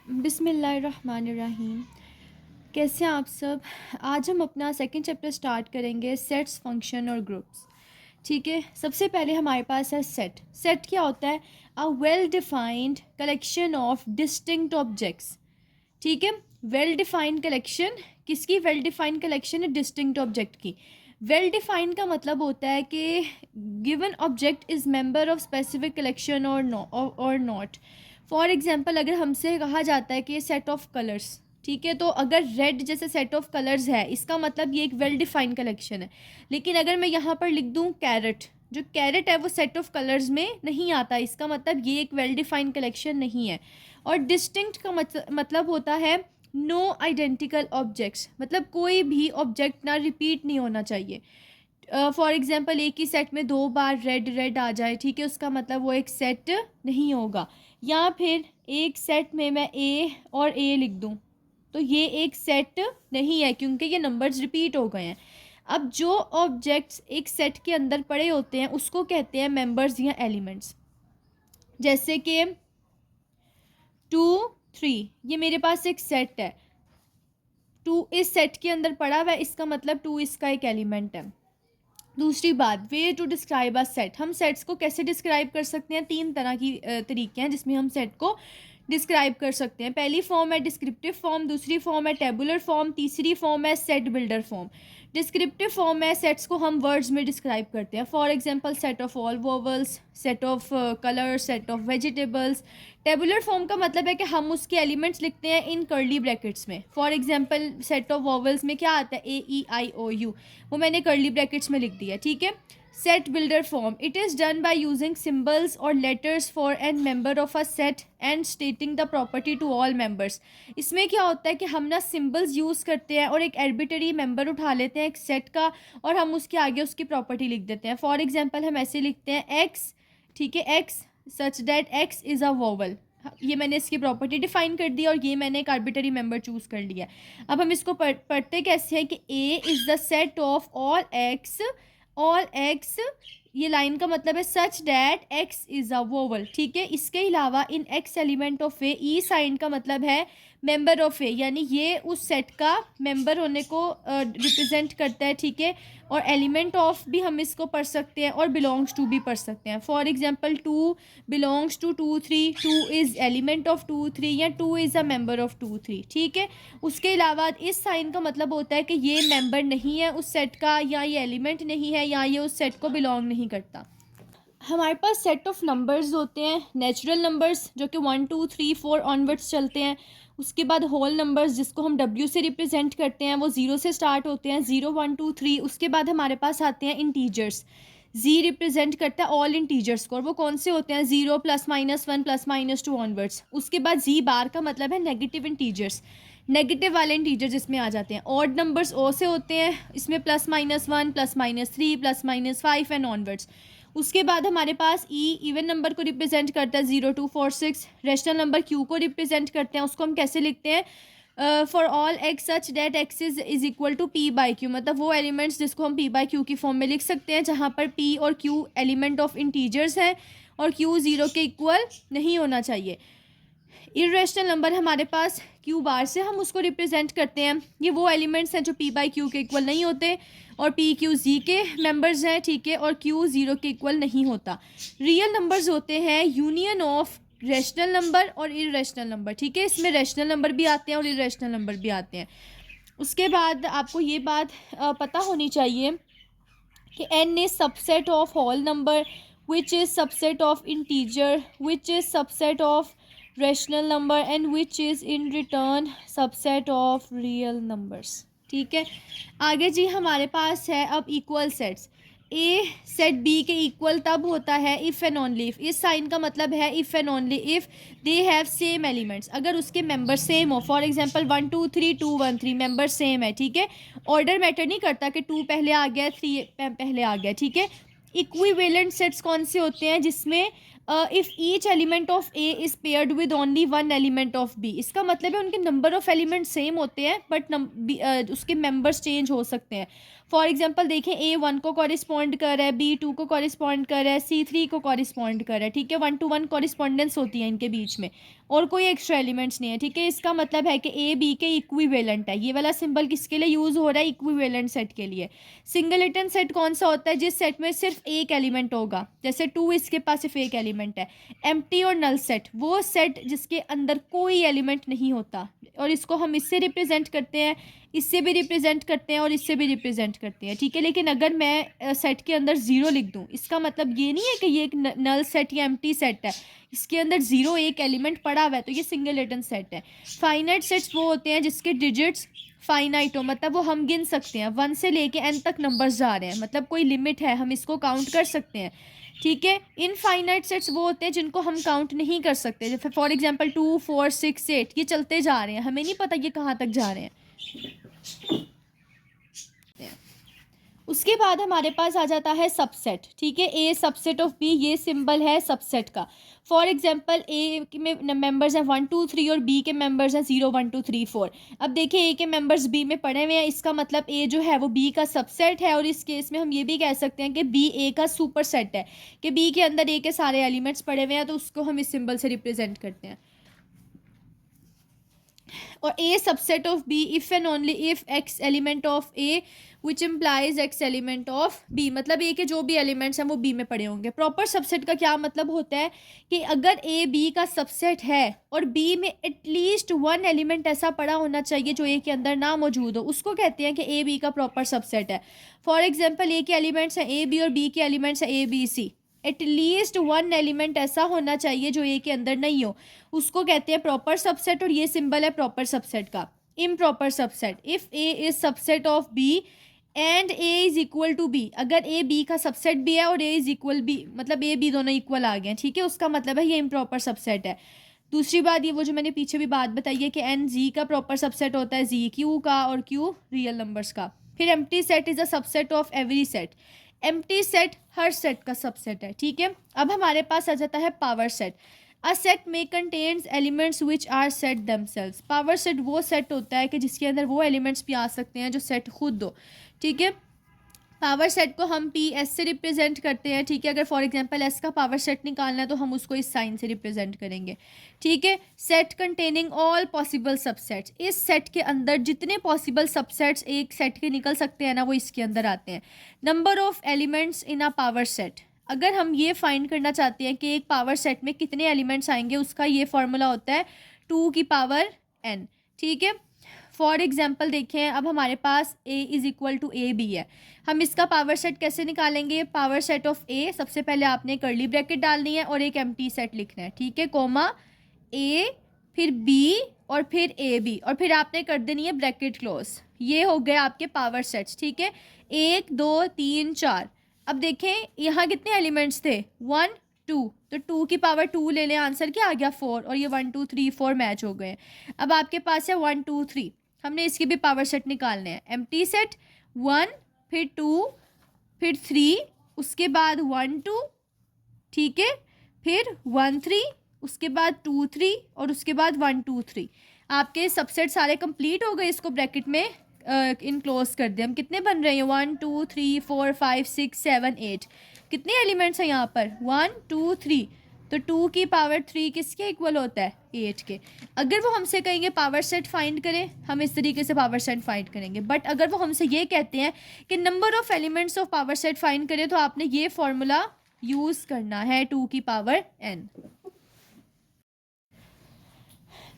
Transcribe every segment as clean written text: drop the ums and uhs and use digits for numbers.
बिस्मिल्लाहिर्रहमानिर्रहीम। कैसे हैं आप सब। आज हम अपना सेकंड चैप्टर स्टार्ट करेंगे, सेट्स, फंक्शन और ग्रुप्स। ठीक है, सबसे पहले हमारे पास है सेट। सेट क्या होता है? A well defined collection of distinct objects. ठीक है, वेल डिफाइंड कलेक्शन। किसकी वेल डिफाइंड कलेक्शन है? डिस्टिंक्ट ऑब्जेक्ट की। वेल डिफाइंड का मतलब होता है कि given object is member of specific collection और नॉट। फॉर एग्जांपल, अगर हमसे कहा जाता है कि सेट ऑफ कलर्स, ठीक है, तो अगर रेड जैसे सेट ऑफ कलर्स है, इसका मतलब ये एक वेल डिफाइंड कलेक्शन है। लेकिन अगर मैं यहाँ पर लिख दूँ कैरेट, जो कैरेट है वो सेट ऑफ कलर्स में नहीं आता, इसका मतलब ये एक वेल डिफाइंड कलेक्शन नहीं है। और डिस्टिंक्ट का मतलब होता है नो आइडेंटिकल ऑब्जेक्ट्स, मतलब कोई भी ऑब्जेक्ट ना रिपीट नहीं होना चाहिए। फॉर एग्जांपल, एक ही सेट में दो बार रेड रेड आ जाए, ठीक है, उसका मतलब वो एक सेट नहीं होगा। या फिर एक सेट में मैं ए और ए लिख दूं, तो ये एक सेट नहीं है, क्योंकि ये नंबर्स रिपीट हो गए हैं। अब जो ऑब्जेक्ट्स एक सेट के अंदर पड़े होते हैं उसको कहते हैं मेंबर्स या एलिमेंट्स। जैसे कि 2 3, ये मेरे पास एक सेट है, 2 इस सेट के अंदर पड़ा हुआ है, इसका मतलब 2 इसका एक एलिमेंट है। दूसरी बात, way to describe a set. हम सेट्स को कैसे डिस्क्राइब कर सकते हैं? 3 तरह की तरीके हैं जिसमें हम सेट को डिस्क्राइब कर सकते हैं। पहली फॉर्म है डिस्क्रिप्टिव फॉर्म, दूसरी फॉर्म है टेबुलर फॉर्म, तीसरी फॉर्म है set builder form. Descriptive form है सेट्स को हम वर्ड्स में डिस्क्राइब करते हैं। For example, set of all vowels, set of colours, set of vegetables. Tabular form का मतलब है कि हम उसके एलिमेंट्स लिखते हैं इन कर्ली ब्रैकेट्स में। For example, set of vowels में क्या आता है? AEIOU, वो मैंने कर्ली ब्रैकेट्स में लिख दिया, ठीक है। Set builder form, it is done by using symbols और letters for an member of a set and stating the property to all members. इसमें क्या होता है कि हम ना सिंबल्स यूज़ करते हैं और एक आर्बिट्रेरी मेंबर उठा लेते हैं एक सेट का, और हम उसके आगे उसकी प्रॉपर्टी लिख देते हैं। फॉर एग्जांपल, हम ऐसे लिखते हैं एक्स, ठीक है, x such that x is a vowel. ये मैंने इसकी प्रॉपर्टी डिफाइन कर दी और ये मैंने एक आर्बिट्रेरी मेंबर चूज़ कर लिया। अब हम इसको पढ़ते कैसे हैं कि A is the set of all x, ये लाइन का मतलब है such that x is a vowel, ठीक है। इसके अलावा इन x element of A, E sign का मतलब है मेंबर ऑफ ए, यानी ये उस सेट का मेंबर होने को रिप्रेजेंट करता है, ठीक है। और एलिमेंट ऑफ भी हम इसको पढ़ सकते हैं और बिलोंग्स टू भी पढ़ सकते हैं। For example, 2 belongs to 2 3, 2 is element of 2 3, या 2 इज़ अ मेंबर ऑफ 2 3, ठीक है। उसके अलावा इस साइन का मतलब होता है कि ये मेंबर नहीं है उस सेट का, या ये एलिमेंट नहीं है, या ये उस सेट को बिलोंग नहीं करता। हमारे पास सेट ऑफ नंबर्स होते हैं, नेचुरल नंबर्स जो कि 1 2 3 4 ऑनवर्ड्स चलते हैं। उसके बाद होल नंबर्स जिसको हम W से रिप्रेजेंट करते हैं, वो 0 से स्टार्ट होते हैं, 0 1 2 3। उसके बाद हमारे पास आते हैं इंटीजर्स, जी रिप्रेजेंट करता है ऑल इंटीजर्स को, और वो कौन से होते हैं? 0 +-1 +-2 ऑनवर्ड्स। उसके बाद जी बार का मतलब है नेगेटिव इंटीजर्स, नेगेटिव वाले इंटीजर जिसमें आ जाते हैं। ऑड नंबर्स ओ से होते हैं, इसमें +-1 +-3 +-5 एंड ऑनवर्ड्स। उसके बाद हमारे पास ई इवन नंबर को रिप्रेजेंट करता है, 0 2 4 6। रेशनल नंबर क्यू को रिप्रेजेंट करते हैं, उसको हम कैसे लिखते हैं? For all x such that x is equal to p by q, मतलब वो एलिमेंट्स जिसको हम पी बाई क्यू की फॉर्म में लिख सकते हैं, जहाँ पर पी और क्यू एलिमेंट ऑफ इंटीजर्स हैं और क्यू 0 के इक्वल नहीं होना चाहिए। इरेशनल नंबर हमारे पास क्यू बार से हम उसको रिप्रेजेंट करते हैं, ये वो एलिमेंट्स हैं जो पी बाई क्यू के इक्वल नहीं होते, और पी क्यू जी के मेंबर्स हैं, ठीक है, और क्यू 0 के इक्वल नहीं होता। रियल नंबर्स होते हैं यूनियन ऑफ रेशनल नंबर और इरेशनल नंबर, ठीक है। इसमें रेशनल नंबर भी आते हैं और इरेशनल नंबर भी आते हैं। उसके बाद आपको ये बात पता होनी चाहिए कि n is subset of whole number, which is subset of integer, which is subset of rational number and which is in return subset of real numbers, ठीक है। आगे जी हमारे पास है अब इक्वल सेट्स। ए सेट बी के इक्वल तब होता है इफ़ एंड ओनली इफ़। इस साइन का मतलब है if and only if they have same elements, अगर उसके मेंबर सेम हो। फॉर एग्जांपल 1 2 3 2 1 3 मेंबर सेम है, ठीक है। ऑर्डर मैटर नहीं करता कि 2 पहले आ गया 3 पहले आ गया, ठीक है। इक्विवेलेंट सेट्स कौन से होते हैं? जिसमें if each element of A is paired with only one element of B, इसका मतलब है उनके नंबर ऑफ एलिमेंट सेम होते हैं बट उसके मेंबर्स चेंज हो सकते हैं. फॉर एग्जांपल देखें, ए 1 को कॉरिस्पॉन्ड कर रहा है, बी 2 को कॉरिस्पॉन्ड कर रहा है, सी 3 को कॉरिस्पॉन्ड कर रहा है. ठीक है, 1 to 1 कॉरिस्पॉन्डेंस होती है इनके बीच में और कोई एक्स्ट्रा एलिमेंट्स नहीं है. ठीक है, इसका मतलब है कि ए बी के इक्विवेलेंट है. ये वाला सिंबल किसके लिए यूज़ हो रहा है? इक्विवेलेंट सेट के लिए. सिंगलेटन सेट कौन सा होता है? जिस सेट में सिर्फ एक एलिमेंट होगा, जैसे 2 इसके पास सिर्फ एक एलिमेंट है. एम्प्टी और नल सेट वो सेट जिसके अंदर कोई एलिमेंट नहीं होता, और इसको हम इससे रिप्रेजेंट करते हैं, इससे भी रिप्रेजेंट करते हैं और इससे भी रिप्रेजेंट करते हैं. ठीक है, लेकिन अगर मैं सेट के अंदर ज़ीरो लिख दूं, इसका मतलब ये नहीं है कि ये एक नल सेट या एम्प्टी सेट है. इसके अंदर ज़ीरो एक एलिमेंट पड़ा हुआ है तो ये सिंगलेटन सेट है. फाइनाइट सेट्स वो होते हैं जिसके डिजिट्स फाइनाइट हो, मतलब वो हम गिन सकते हैं, 1 से लेके n तक नंबर्स जा रहे हैं, मतलब कोई लिमिट है, हम इसको काउंट कर सकते हैं. ठीक है, इनफाइनाइट सेट्स वो होते हैं जिनको हम काउंट नहीं कर सकते, जैसे फॉर एग्जांपल 2 4 6 8 ये चलते जा रहे हैं, हमें नहीं पता ये कहाँ तक जा रहे हैं. उसके बाद हमारे पास आ जाता है सबसेट. ठीक है, ए सबसेट ऑफ बी, ये सिंबल है सबसेट का. फॉर एग्जांपल ए में मेंबर्स हैं 1 2 3 और बी के मेंबर्स हैं 0 1 2 3 4. अब देखिए ए के मेंबर्स बी में पड़े हुए हैं, इसका मतलब ए जो है वो बी का सबसेट है, और इस केस में हम ये भी कह सकते हैं कि बी ए का सुपर सेट है, कि बी के अंदर ए के सारे एलिमेंट्स पड़े हुए हैं, तो उसको हम इस सिंबल से रिप्रेजेंट करते हैं. और A subset of B if and only if x element of A which implies x element of B, मतलब ए के जो भी एलिमेंट्स हैं वो बी में पड़े होंगे. प्रॉपर सबसेट का क्या मतलब होता है कि अगर ए बी का सबसेट है और बी में एटलीस्ट 1 एलिमेंट ऐसा पड़ा होना चाहिए जो ए के अंदर ना मौजूद हो, उसको कहते हैं कि ए बी का प्रॉपर सबसेट है. फॉर एग्जाम्पल ए के एलिमेंट्स हैं ए बी और बी के एलिमेंट्स हैं A B C, at least 1 element ऐसा होना चाहिए जो ए के अंदर नहीं हो, उसको कहते हैं प्रॉपर सबसेट, और ये सिंबल है प्रॉपर सबसेट का. Improper subset, if A is subset of B and A is equal to B, अगर ए बी का सबसेट भी है और ए इज इक्वल बी, मतलब ए बी दोनों इक्वल आ गए हैं. ठीक है, उसका मतलब है ये इम्प्रॉपर सबसेट है. दूसरी बात, ये वो जो मैंने पीछे भी बात बताई है कि एन जी का प्रॉपर सबसेट होता है जी क्यू का, और क्यू रियल नंबर्स का. फिर empty set is a subset of every set, empty set हर सेट का सबसेट है. ठीक है, अब हमारे पास आ जाता है पावर सेट. अ सेट में contains elements which are sets themselves, power set वो सेट होता है कि जिसके अंदर वो एलिमेंट्स भी आ सकते हैं जो सेट खुद हो. ठीक है, पावर सेट को हम पी एस से रिप्रेजेंट करते हैं. ठीक है, अगर फॉर एग्जांपल एस का पावर सेट निकालना है तो हम उसको इस साइन से रिप्रेजेंट करेंगे. ठीक है, set containing all possible subsets, इस सेट के अंदर जितने पॉसिबल सबसेट्स एक सेट के निकल सकते हैं ना, वो इसके अंदर आते हैं. Number of elements in a power set, अगर हम ये फाइंड करना चाहते हैं कि एक पावर सेट में कितने एलिमेंट्स आएंगे, उसका ये फॉर्मूला होता है 2 की पावर n. ठीक है, फॉर एग्जाम्पल देखें, अब हमारे पास a is equal to A B है, हम इसका पावर सेट कैसे निकालेंगे? पावर सेट ऑफ a, सबसे पहले आपने कर्ली ब्रैकेट डालनी है और एक एम्प्टी सेट लिखना है. ठीक है, कोमा a फिर b और फिर ए बी, और फिर आपने कर देनी है ब्रैकेट क्लोज. ये हो गए आपके पावर सेट्स. ठीक है, 1 2 3 4. अब देखें यहाँ कितने एलिमेंट्स थे? 1 2, तो 2 की पावर 2 ले लें, आंसर क्या आ गया 4, और ये 1 2 3 4 मैच हो गए. अब आपके पास है 1 2 3, हमने इसके भी पावर सेट निकालने हैं. एम्प्टी सेट 1 फिर 2 फिर 3, उसके बाद 1 2, ठीक है, फिर 1 3, उसके बाद 2 3 और उसके बाद 1 2 3. आपके सबसेट सारे कंप्लीट हो गए. इसको ब्रैकेट में इनक्लोज कर दिया. हम कितने बन रहे हैं? 1 2 3 4 5 6 7 8. कितने एलिमेंट्स हैं यहाँ पर? 1 2 3. तो 2 की पावर 3 किसके इक्वल होता है? 8 के. अगर वो हमसे कहेंगे पावर सेट फाइंड करें, हम इस तरीके से पावर सेट फाइंड करेंगे. बट अगर वो हमसे ये कहते हैं कि number of elements of power set find करें, तो आपने ये फॉर्मूला यूज़ करना है 2 की पावर n.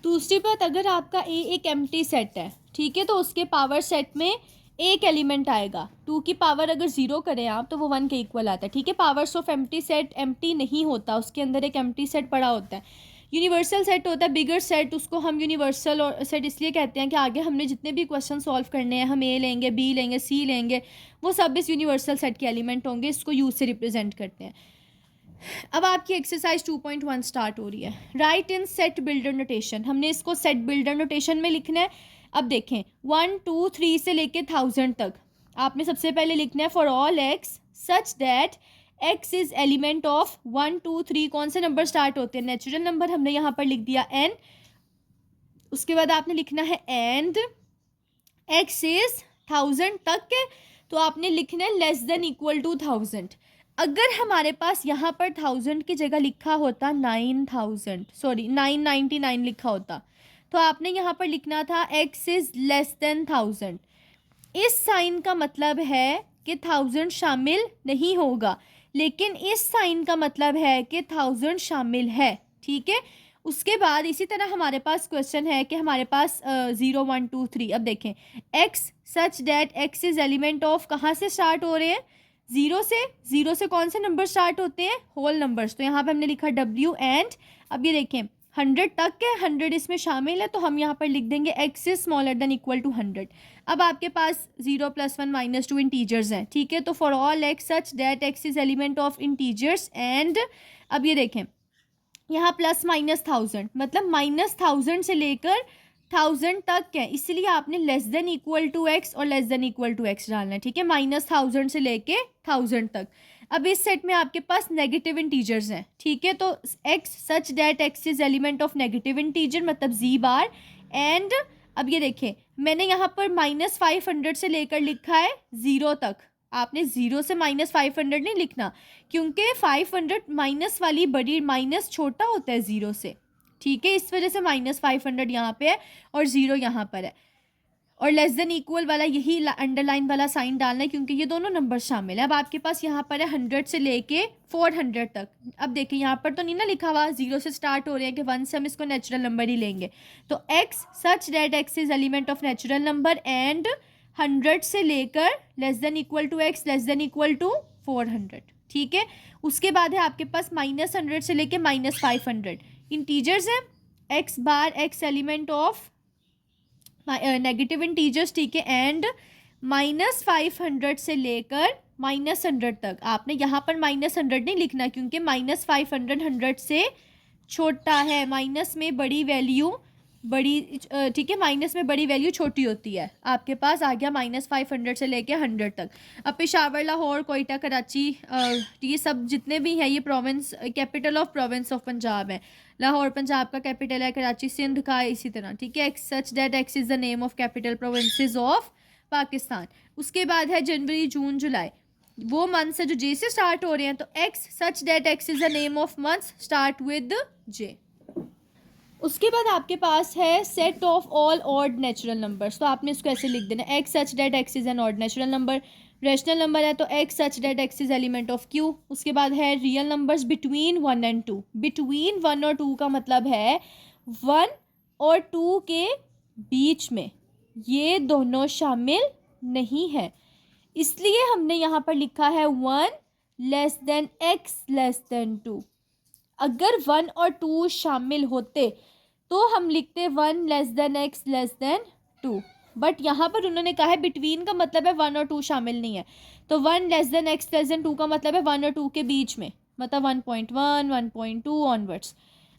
दूसरी बात, अगर आपका ए एक एम्प्टी सेट है, ठीक है, तो उसके पावर सेट में एक एलिमेंट आएगा. 2 की पावर अगर 0 करें आप तो वो 1 के इक्वल आता है. ठीक है, powers of empty set empty नहीं होता, उसके अंदर एक एम्प्टी सेट पड़ा होता है. यूनिवर्सल सेट होता है बिगर सेट, उसको हम यूनिवर्सल और सेट इसलिए कहते हैं कि आगे हमने जितने भी क्वेश्चन सॉल्व करने हैं, हम ए लेंगे, बी लेंगे, सी लेंगे, वो सब इस यूनिवर्सल सेट के एलिमेंट होंगे. इसको यू से रिप्रेजेंट करते हैं. अब आपकी एक्सरसाइज 2.1 स्टार्ट हो रही है. राइट इन सेट बिल्डर नोटेशन, हमने इसको सेट बिल्डर नोटेशन में लिखना है. अब देखें 1 2 3 से लेके 1000 तक आपने सबसे पहले लिखना है for all x such that x is element of 1 2 3, कौन से नंबर स्टार्ट होते हैं, नेचुरल नंबर, हमने यहाँ पर लिख दिया n। उसके बाद आपने लिखना है एंड x इज 1000 तक के, तो आपने लिखना है लेस देन इक्वल टू 1000। अगर हमारे पास यहाँ पर 1000 की जगह लिखा होता 9000, सॉरी 999 लिखा होता, तो आपने यहाँ पर लिखना था x इज लेस देन 1000। इस साइन का मतलब है कि 1000 शामिल नहीं होगा, लेकिन इस साइन का मतलब है कि 1000 शामिल है। ठीक है, उसके बाद इसी तरह हमारे पास क्वेश्चन है कि हमारे पास 0 1 2 3। अब देखें x such that x is element of, कहाँ से स्टार्ट हो रहे हैं, ज़ीरो से। ज़ीरो से कौन से नंबर स्टार्ट होते हैं, होल नंबर्स, तो यहाँ पे हमने लिखा w एंड अब ये देखें 100 तक के, 100 इसमें शामिल है, तो हम यहाँ पर लिख देंगे x is smaller than equal to 100। अब आपके पास 0 + 1 - 2 इंटीजर्स हैं। ठीक है, तो for all x such that x is element of integers and अब ये देखें यहाँ प्लस माइनस 1000, मतलब -1000 से लेकर 1000 तक है, इसलिए आपने less than equal to x और less than equal to x डालना है। ठीक है, -1000 से लेके 1000 तक। अब इस सेट में आपके पास नेगेटिव इंटीजर्स हैं। ठीक है, तो x such that x is element of negative integer, मतलब z बार एंड अब ये देखें मैंने यहाँ पर -500 से लेकर लिखा है 0 तक। आपने 0 से -500 नहीं लिखना, क्योंकि 500 माइनस वाली बड़ी, माइनस छोटा होता है 0 से। ठीक है, इस वजह से -500 यहाँ पे है और 0 यहाँ पर है, और लेस देन इक्वल वाला यही अंडरलाइन वाला साइन डालना है, क्योंकि ये दोनों नंबर शामिल है। अब आपके पास यहाँ पर है 100 से लेके 400 तक। अब देखिए यहाँ पर तो नहीं ना लिखा हुआ, 0 से स्टार्ट हो रहे हैं कि 1 से हम इसको नेचुरल नंबर ही लेंगे, तो x such that x is element of natural number and 100 से लेकर less than equal to x less than equal to 400। ठीक है, उसके बाद है आपके पास -100 से लेके -500 इंटीजर्स है, x bar x element of negative integers. ठीक है, एंड -500 से लेकर -100 तक। आपने यहाँ पर -100 नहीं लिखना, क्योंकि -500 100 से छोटा है, माइनस में बड़ी वैल्यू बड़ी, ठीक है, माइनस में बड़ी वैल्यू छोटी होती है। आपके पास आ गया -500 से लेके 100 तक। अब पेशावर, लाहौर, कोयटा, कराची, ये सब जितने भी हैं ये province, capital of province of Punjab है। लाहौर पंजाब का कैपिटल है, कराची सिंध का है, इसी तरह। ठीक है, x such that x is the name of capital provinces of Pakistan. उसके बाद है जनवरी, जून, जुलाई, वो मंथ्स है जो जे से स्टार्ट हो रहे हैं, तो x such that x is the name of months start with J. उसके बाद आपके पास है set of all odd natural numbers, तो आपने इसको ऐसे लिख देना, x such that x is an odd natural number. Rational number है तो x such that x is element of Q. उसके बाद है real numbers between 1 and 2। Between 1 और 2 का मतलब है 1 और 2 के बीच में, ये दोनों शामिल नहीं है, इसलिए हमने यहाँ पर लिखा है 1 less than x less than 2। अगर 1 और 2 शामिल होते तो हम लिखते 1 less than x less than 2, but यहाँ पर उन्होंने कहा है बिटवीन का मतलब है 1 और 2 शामिल नहीं है, तो 1 less than x less than 2 का मतलब है 1 और 2 के बीच में, मतलब 1.1 1.2 ऑनवर्ड्स।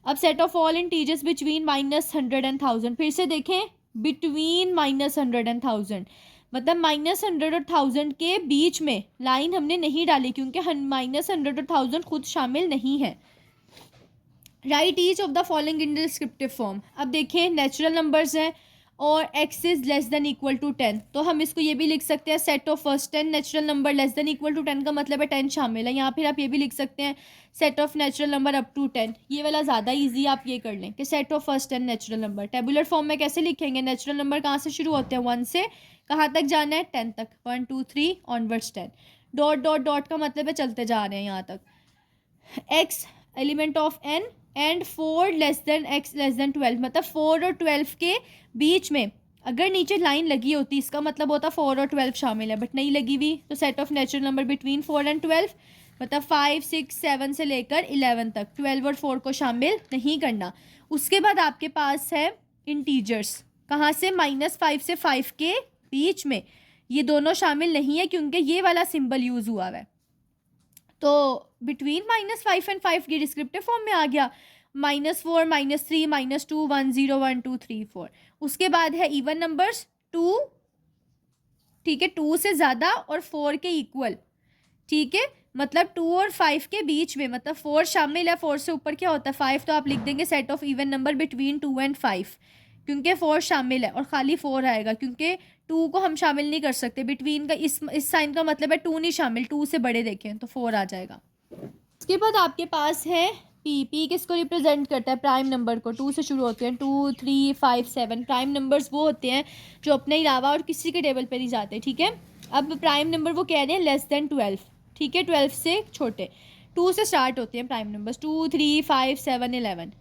अब set of all integers between -100 and 1000, फिर से देखें बिटवीन -100 एंड 1000, मतलब -100 और 1000 के बीच में लाइन हमने नहीं डाली, क्योंकि -100 और 1000 खुद शामिल नहीं है। Write each of the following in descriptive form. अब देखिए नेचुरल नंबर्स हैं और x is less than equal to 10, तो हम इसको ये भी लिख सकते हैं set of first 10 natural number less than equal to 10 का मतलब है 10 शामिल है, या फिर आप ये भी लिख सकते हैं set of natural number up to 10। ये वाला ज़्यादा इजी, आप ये कर लें कि set of first 10 natural number. Tabular form में कैसे लिखेंगे, नेचुरल नंबर कहाँ से शुरू होते हैं, 1 से कहाँ तक जाना है, 10 तक, 1 2 3 ऑनवर्ड्स 10। डॉट डॉट डॉट का मतलब है चलते जा रहे हैं यहाँ तक। x element of n and 4 less than x less then 12, मतलब 4 और 12 के बीच में अगर नीचे लाइन लगी होती इसका मतलब होता 4 और 12 शामिल है, बट नहीं लगी हुई, तो set of natural number between 4 and 12, मतलब 5 6 7 से लेकर 11 तक, 12 और 4 को शामिल नहीं करना। उसके बाद आपके पास है इंटीजर्स, कहाँ से, -5 से 5 के बीच में, ये दोनों शामिल नहीं है क्योंकि ये वाला सिंबल यूज़ हुआ है, तो बिटवीन -5 एंड 5 की डिस्क्रिप्टिव फॉर्म में आ गया, -4 -3 -2 1 0 1 2 3 4। उसके बाद है इवन नंबर्स 2, ठीक है, 2 से ज़्यादा और 4 के इक्वल, ठीक है, मतलब 2 और 5 के बीच में, मतलब 4 शामिल है, 4 से ऊपर क्या होता है 5, तो आप लिख देंगे set of even number between 2 and 5, क्योंकि 4 शामिल है और खाली 4 आएगा, क्योंकि 2 को हम शामिल नहीं कर सकते। बिटवीन का इस साइन का मतलब है 2 नहीं शामिल, 2 से बड़े देखें तो 4 आ जाएगा। उसके बाद आपके पास है पी किसको रिप्रेजेंट करता है, प्राइम नंबर को। 2 से शुरू होते हैं, 2 3 5 7। प्राइम नंबर्स वो होते हैं जो अपने अलावा और किसी के टेबल पे नहीं जाते, ठीक है। अब प्राइम नंबर वो कह रहे हैं लेस देन 12, ठीक है, 12 से छोटे। 2 से स्टार्ट होते हैं प्राइम नंबर्स, 2 3 5 7 11।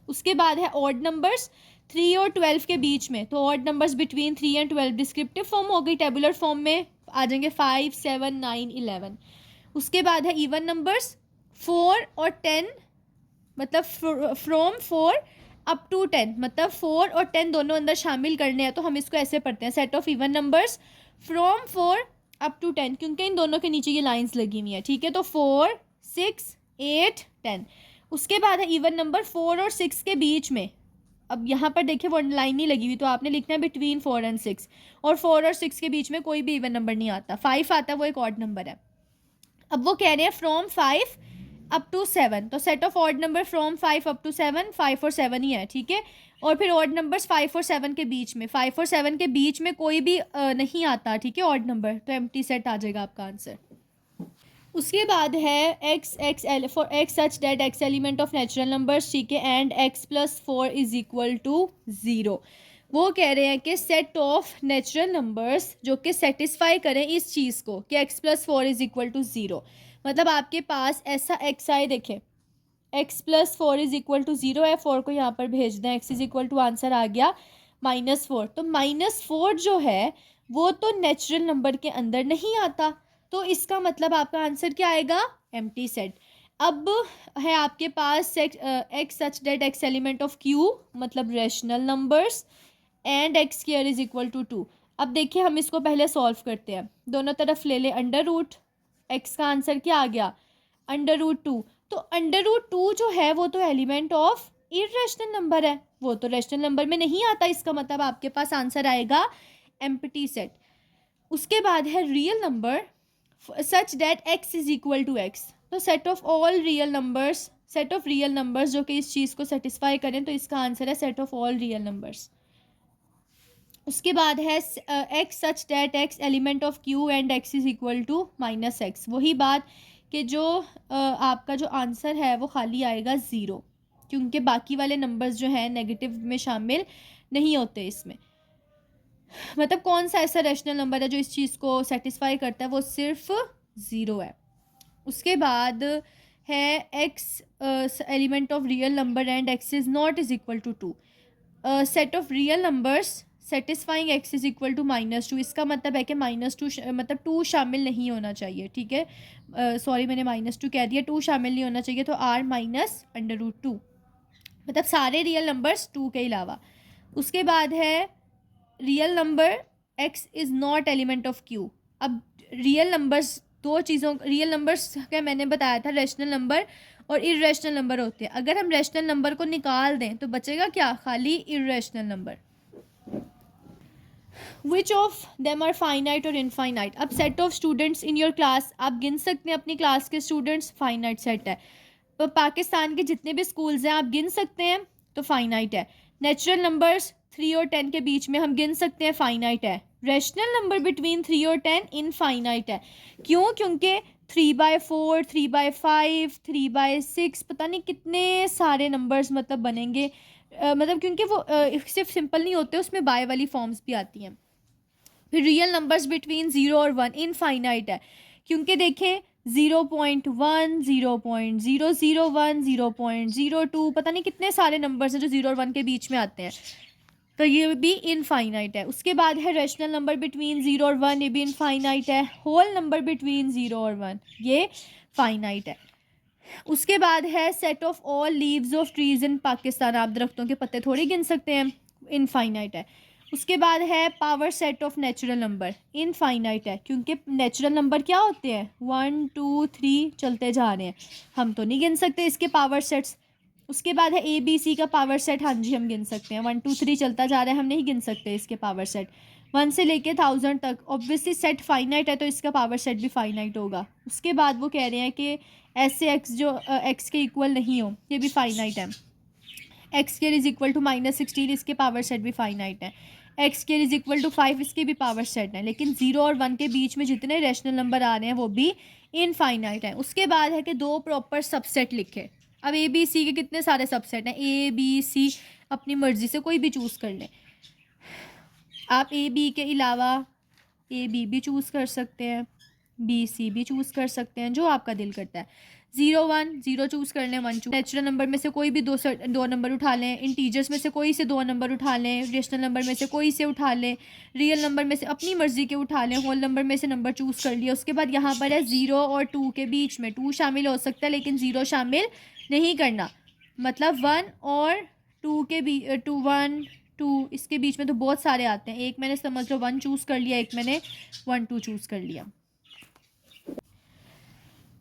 उसके बाद है ऑड नंबर्स, 3 और 12 के बीच में, तो odd numbers between 3 and 12 descriptive form हो गई, टेबुलर फॉर्म में आ जाएंगे 5 7 9 11। उसके बाद है इवन नंबर्स, 4 और 10, मतलब फ्रॉम 4 अप टू 10, मतलब 4 और 10 दोनों अंदर शामिल करने हैं, तो हम इसको ऐसे पढ़ते हैं set of even numbers from 4 up to 10, क्योंकि इन दोनों के नीचे ये लाइंस लगी हुई हैं, ठीक है। तो 4 6 8 10। उसके बाद है इवन नंबर 4 और 6 के बीच में। अब यहाँ पर देखिए वो लाइन नहीं लगी हुई, तो आपने लिखना है बिटवीन 4 एंड 6, और 4 और 6 के बीच में कोई भी इवन नंबर नहीं आता। 5 आता है, वो एक ऑड नंबर है। अब वो कह रहे हैं फ्रॉम 5 अप टू 7, तो set of odd number from 5 up to 7, 5 और 7 ही है, ठीक है। और फिर ऑड नंबर्स 5 और 7 के बीच में, 5 और 7 के बीच में कोई भी नहीं आता, ठीक है, ऑड नंबर, तो एम्प्टी सेट आ जाएगा आपका आंसर। उसके बाद है x x L for x such that x element of natural numbers, ठीक है, and x plus 4 is equal to 0। वो कह रहे हैं कि सेट ऑफ नेचुरल नंबर्स जो कि सेटिस्फाई करें इस चीज़ को कि x plus 4 is equal to 0। मतलब आपके पास ऐसा एक्स आए, देखें x plus 4 is equal to 0 है, 4 को यहाँ पर भेज दें, x is equal to answer आ गया -4। तो -4 जो है वो तो नेचुरल नंबर के अंदर नहीं आता, तो इसका मतलब आपका आंसर क्या आएगा, एम्प्टी सेट। अब है आपके पास x such that x element of Q, मतलब rational numbers, and x square is equal to 2। अब देखिए हम इसको पहले सॉल्व करते हैं, दोनों तरफ ले ले अंडर रूट, एक्स का आंसर क्या आ गया √2। तो √2 जो है वो तो एलिमेंट ऑफ इर्रेशनल नंबर है, वो तो रैशनल नंबर में नहीं आता, इसका मतलब आपके पास आंसर आएगा एम्प्टी सेट। उसके बाद है real number such that x is equal to x, तो set of all real numbers, set of real numbers जो कि इस चीज़ को सेटिस्फाई करें, तो इसका आंसर है set of all real numbers. उसके बाद है x such that x element of Q and x is equal to -x। वही बात कि जो आपका जो आंसर है वो खाली आएगा 0, क्योंकि बाकी वाले नंबर्स जो हैं नेगेटिव में शामिल नहीं होते इसमें। मतलब कौन सा ऐसा रैशनल नंबर है जो इस चीज़ को सेटिस्फाई करता है, वो सिर्फ 0 है। उसके बाद है x element of real number and x is not is equal to 2। Set of real numbers satisfying x is equal to -2। इसका मतलब है कि -2 मतलब 2 शामिल नहीं होना चाहिए, ठीक है, सॉरी मैंने -2 कह दिया, 2 शामिल नहीं होना चाहिए, तो r -√2, मतलब सारे रियल नंबर्स 2 के अलावा। उसके बाद है real number x is not element of q। अब रियल नंबर्स दो चीज़ों, रियल नंबर्स का मैंने बताया था रैशनल नंबर और इर्रेशनल नंबर होते हैं। अगर हम रैशनल नंबर को निकाल दें तो बचेगा क्या, खाली irrational number. Which of them are finite और इनफाइनाइट। अब set of students in your class, आप गिन सकते हैं अपनी क्लास के स्टूडेंट्स, फाइनाइट सेट है। तो पाकिस्तान के जितने भी स्कूल्स हैं आप गिन सकते हैं, तो फाइनाइट है। नेचुरल नंबर्स 3 और 10 के बीच में हम गिन सकते हैं, फाइनाइट है। रैशनल नंबर बिटवीन 3 और 10 इनफाइनाइट है। क्यों, क्योंकि 3/4 3/5 3/6 पता नहीं कितने सारे नंबर्स मतलब बनेंगे, मतलब क्योंकि वो सिर्फ सिंपल नहीं होते, उसमें बाय वाली फॉर्म्स भी आती हैं। फिर रियल नंबर्स बिटवीन 0 और 1 इनफाइनाइट है, क्योंकि देखें 0.1 0.001 0.02 पता नहीं कितने सारे नंबर्स हैं जो 0 और 1 के बीच में आते हैं, तो ये भी इनफाइनाइट है। उसके बाद है रैशनल नंबर बिटवीन 0 और 1, ये भी इनफाइनाइट है। होल नंबर बिटवीन 0 और 1 ये फाइनाइट है। उसके बाद है set of all leaves of trees in Pakistan, आप दरख्तों के पत्ते थोड़ी गिन सकते हैं, इनफाइनाइट है। उसके बाद है power set of natural number, infinite है, क्योंकि नेचुरल नंबर क्या होते हैं 1 2 3 चलते जा रहे हैं, हम तो नहीं गिन सकते इसके पावर सेट्स। उसके बाद है ABC का पावर सेट, हाँ जी हम गिन सकते हैं, 1 2 3 चलता जा रहा है, हम नहीं गिन सकते इसके पावर सेट। 1 से लेके 1000 तक, ऑब्वियसली सेट फाइनाइट है तो इसका पावर सेट भी फाइनाइट होगा। उसके बाद वो कह रहे हैं कि ऐसे एक्स जो एक्स के इक्वल नहीं हो, ये भी फाइनाइट है। X square is equal to -16, इसके पावर सेट भी फाइनाइट है। X square is equal to 5, इसके भी पावर सेट है। लेकिन 0 और 1 के बीच में जितने रैशनल नंबर आ रहे हैं वो भी इनफाइनाइट है। उसके बाद है कि 2 प्रॉपर सबसेट लिखे। अब ए बी सी के कितने सारे सबसेट हैं, ए बी सी अपनी मर्जी से कोई भी चूज़ कर लें। आप ए बी के अलावा ए बी भी चूज़ कर सकते हैं, बी सी भी चूज़ कर सकते हैं, जो आपका दिल करता है। 0 1 0 चूज़ कर लें, 1 चूज़। नेचुरल नंबर में से कोई भी दो नंबर उठा लें, इंटीजर्स में से कोई से 2 नंबर उठा लें, रेशनल नंबर में से कोई से उठा लें, रियल नंबर में से अपनी मर्ज़ी के उठा लें, होल नंबर में से नंबर चूज़ कर लिया। उसके बाद यहाँ पर है 0 और 2 के बीच में 2 शामिल हो सकता है लेकिन 0 शामिल नहीं करना। मतलब 1 और 2 के 1 2 इसके बीच में तो बहुत सारे आते हैं। एक मैंने समझ लो 1 चूज़ कर लिया, एक मैंने 1 2 चूज़ कर लिया।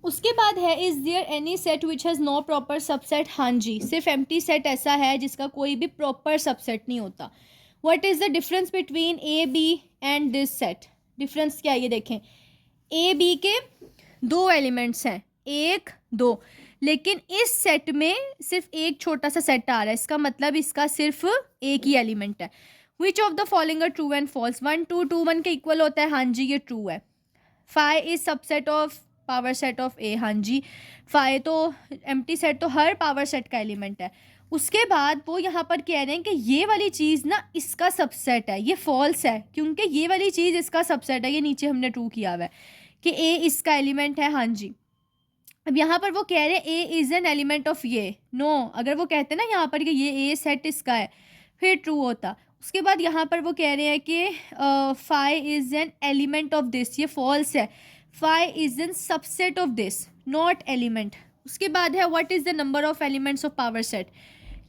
उसके बाद है is there any set which has no proper subset. हाँ जी, सिर्फ एम्प्टी सेट ऐसा है जिसका कोई भी प्रॉपर सबसेट नहीं होता। What is the difference between A B and this set? Difference क्या है ये देखें। ए बी के 2 एलिमेंट्स हैं, 1 2, लेकिन इस सेट में सिर्फ एक छोटा सा सेट आ रहा है, इसका मतलब इसका सिर्फ एक ही एलिमेंट है। Which of the following are true and false? 1 2 2 1 के इक्वल होता है, हाँ जी ये ट्रू है। 5 is subset of power set of A, हाँ जी 5 तो एम्प्टी सेट तो हर पावर सेट का एलिमेंट है। उसके बाद वो यहाँ पर कह रहे हैं कि ये वाली चीज़ ना इसका सबसेट है, ये फॉल्स है क्योंकि ये वाली चीज़ इसका सबसेट है। ये नीचे हमने ट्रू किया हुआ है कि ए इसका एलिमेंट है, हाँ जी। अब यहाँ पर वो कह रहे हैं A is an element of ये, नो अगर वो कहते ना यहाँ पर कि ये ए सेट इसका है फिर ट्रू होता। उसके बाद यहाँ पर वो कह रहे हैं कि 5 is an element of this, ये फॉल्स है। 5 is an subset of this, not element. उसके बाद है what is the number of elements of power set?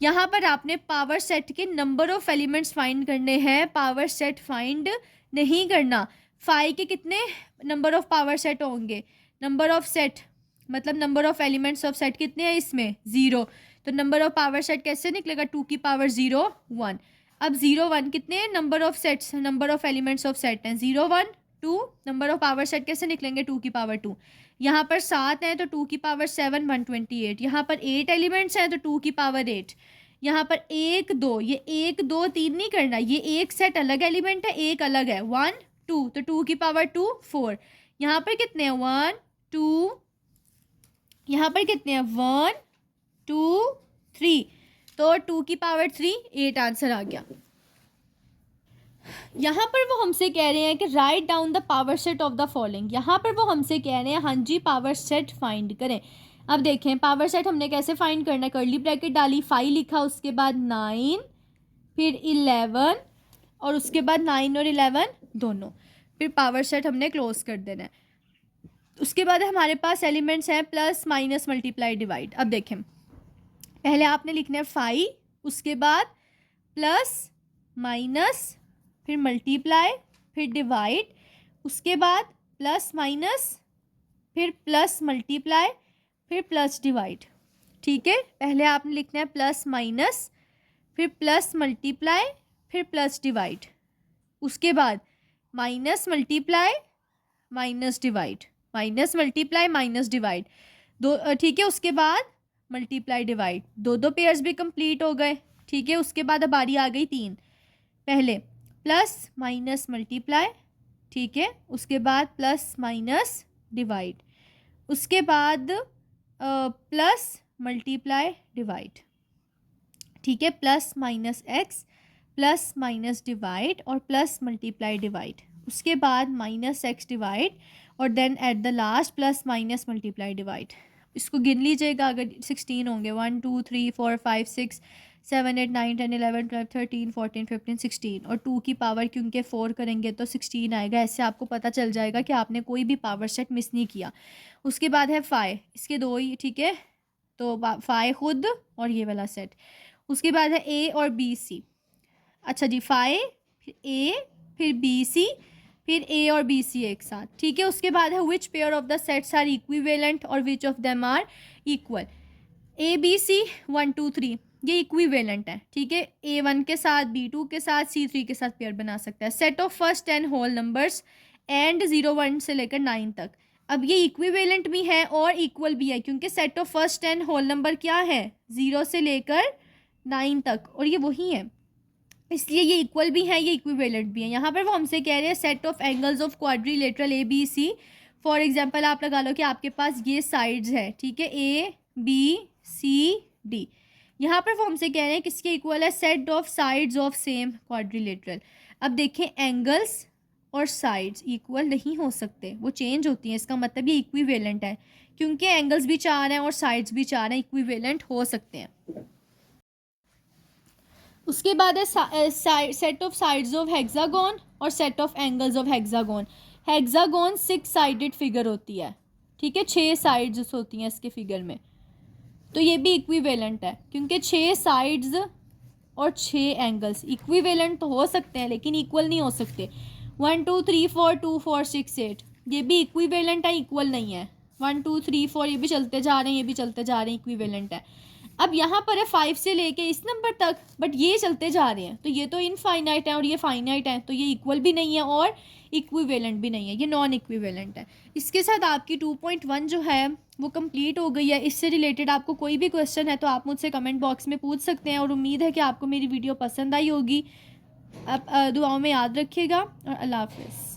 यहाँ पर आपने पावर सेट के नंबर ऑफ एलिमेंट्स फाइंड करने हैं, पावर सेट फाइंड नहीं करना। 5 के कितने नंबर ऑफ पावर सेट होंगे? नंबर ऑफ सेट मतलब number of elements of set कितने हैं इसमें? 0। तो नंबर ऑफ पावर सेट कैसे निकलेगा? 2 की पावर 0 1। अब 0 1 कितने number of sets, number of elements of set हैं? 0 1 2। नंबर ऑफ पावर सेट कैसे निकलेंगे? 2 की पावर 2। यहाँ पर 7 हैं तो 2 की पावर 7 128। यहाँ पर 8 एलिमेंट्स हैं तो 2 की पावर 8। यहाँ पर 1 2, ये 1 2 3 नहीं करना, ये एक सेट अलग एलिमेंट है, एक अलग है। 1 2 तो 2 की पावर 2 4। यहाँ पर कितने हैं? 1 2, यहाँ पर कितने हैं? 1 2 3, तो 2 की पावर 3 8 आंसर आ गया। यहाँ पर वो हमसे कह रहे हैं कि write down the power set of the following. यहाँ पर वो हमसे कह रहे हैं हाँ जी पावर सेट फाइंड करें। अब देखें पावर सेट हमने कैसे फाइंड करना है। कर्ली ब्रैकेट डाली, 5 लिखा, उसके बाद 9 फिर 11 और उसके बाद 9 और 11 दोनों, फिर पावर सेट हमने क्लोज कर देना है। उसके बाद हमारे पास एलिमेंट्स हैं प्लस माइनस मल्टीप्लाई डिवाइड। अब देखें पहले आपने लिखना है 5, उसके बाद प्लस माइनस फिर मल्टीप्लाई फिर डिवाइड, उसके बाद प्लस माइनस फिर प्लस मल्टीप्लाई फिर प्लस डिवाइड। ठीक है, पहले आपने लिखना है प्लस माइनस फिर प्लस मल्टीप्लाई फिर प्लस डिवाइड, उसके बाद minus multiply minus divide, minus multiply minus divide दो। ठीक है, उसके बाद मल्टीप्लाई डिवाइड, दो पेयर्स भी कंप्लीट हो गए। ठीक है, उसके बाद अब बारी आ गई 3। पहले प्लस माइनस मल्टीप्लाई, ठीक है, उसके बाद प्लस माइनस डिवाइड, उसके बाद प्लस मल्टीप्लाई डिवाइड। ठीक है, plus minus x plus minus divide और प्लस मल्टीप्लाई डिवाइड, उसके बाद माइनस एक्स डिवाइड और then at the last plus minus multiply divide. इसको गिन लीजिएगा, अगर 16 होंगे 1 2 3 4 5 6 7 8 9 10 11 12 13 14 15 16 और 2 की पावर क्योंकि 4 करेंगे तो 16 आएगा। ऐसे आपको पता चल जाएगा कि आपने कोई भी पावर सेट मिस नहीं किया। उसके बाद है 5, इसके 2 ही, ठीक है, तो 5 खुद और ये वाला सेट। उसके बाद है ए और बी सी। अच्छा जी, 5 फिर ए फिर बी सी फिर ए और बी सी एक साथ। ठीक है, उसके बाद है which pair of the sets are equivalent और which of them are equal. A B C 1 2 3, ये इक्विवेलेंट है, ठीक है। A1 के साथ, B2 के साथ, C3 के साथ पेयर बना सकता है। Set of first 10 whole numbers and 0 1 से लेकर 9 तक। अब ये इक्विवेलेंट भी है और इक्वल भी है, क्योंकि set of first 10 whole number क्या है, 0 से लेकर 9 तक, और ये वही है, इसलिए ये इक्वल भी है, ये इक्विवेलेंट भी है। यहाँ पर वो हमसे कह रहे हैं set of angles of quadrilateral ABC। For example आप लगा लो कि आपके पास ये साइड्स है, ठीक है, ABCD। यहाँ पर वो हमसे कह रहे हैं किसके इक्वल है, set of sides of same quadrilateral. अब देखें एंगल्स और साइड्स इक्वल नहीं हो सकते, वो चेंज होती हैं, इसका मतलब ये इक्विवेलेंट है, क्योंकि एंगल्स भी 4 हैं और साइड्स भी 4 हैं, इक्विवेलेंट हो सकते हैं। उसके बाद है set of sides of hexagon और set of angles of hexagon. Hexagon 6 sided figure होती है, ठीक है, 6 साइड्स होती हैं इसके फिगर में, तो ये भी इक्विवेलेंट है, क्योंकि 6 साइड्स और 6 एंगल्स इक्विवेलेंट तो हो सकते हैं लेकिन इक्वल नहीं हो सकते। 1 2 3 4 2 4 6 8 ये भी इक्विवेलेंट है, इक्वल नहीं है। 1 2 3 4 ये भी चलते जा रहे हैं, ये भी चलते जा रहे हैं, इक्विवेलेंट है। अब यहाँ पर है 5 से लेके इस नंबर तक, बट ये चलते जा रहे हैं, तो ये तो इनफाइनाइट है और ये फाइनाइट है, तो ये इक्वल भी नहीं है और इक्विवेलेंट भी नहीं है, ये नॉन इक्विवेलेंट है। इसके साथ आपकी 2.1 जो है वो कंप्लीट हो गई है। इससे रिलेटेड आपको कोई भी क्वेश्चन है तो आप मुझसे कमेंट बॉक्स में पूछ सकते हैं, और उम्मीद है कि आपको मेरी वीडियो पसंद आई होगी। अब दुआओं में याद रखिएगा और अल्लाह हाफ़िज़।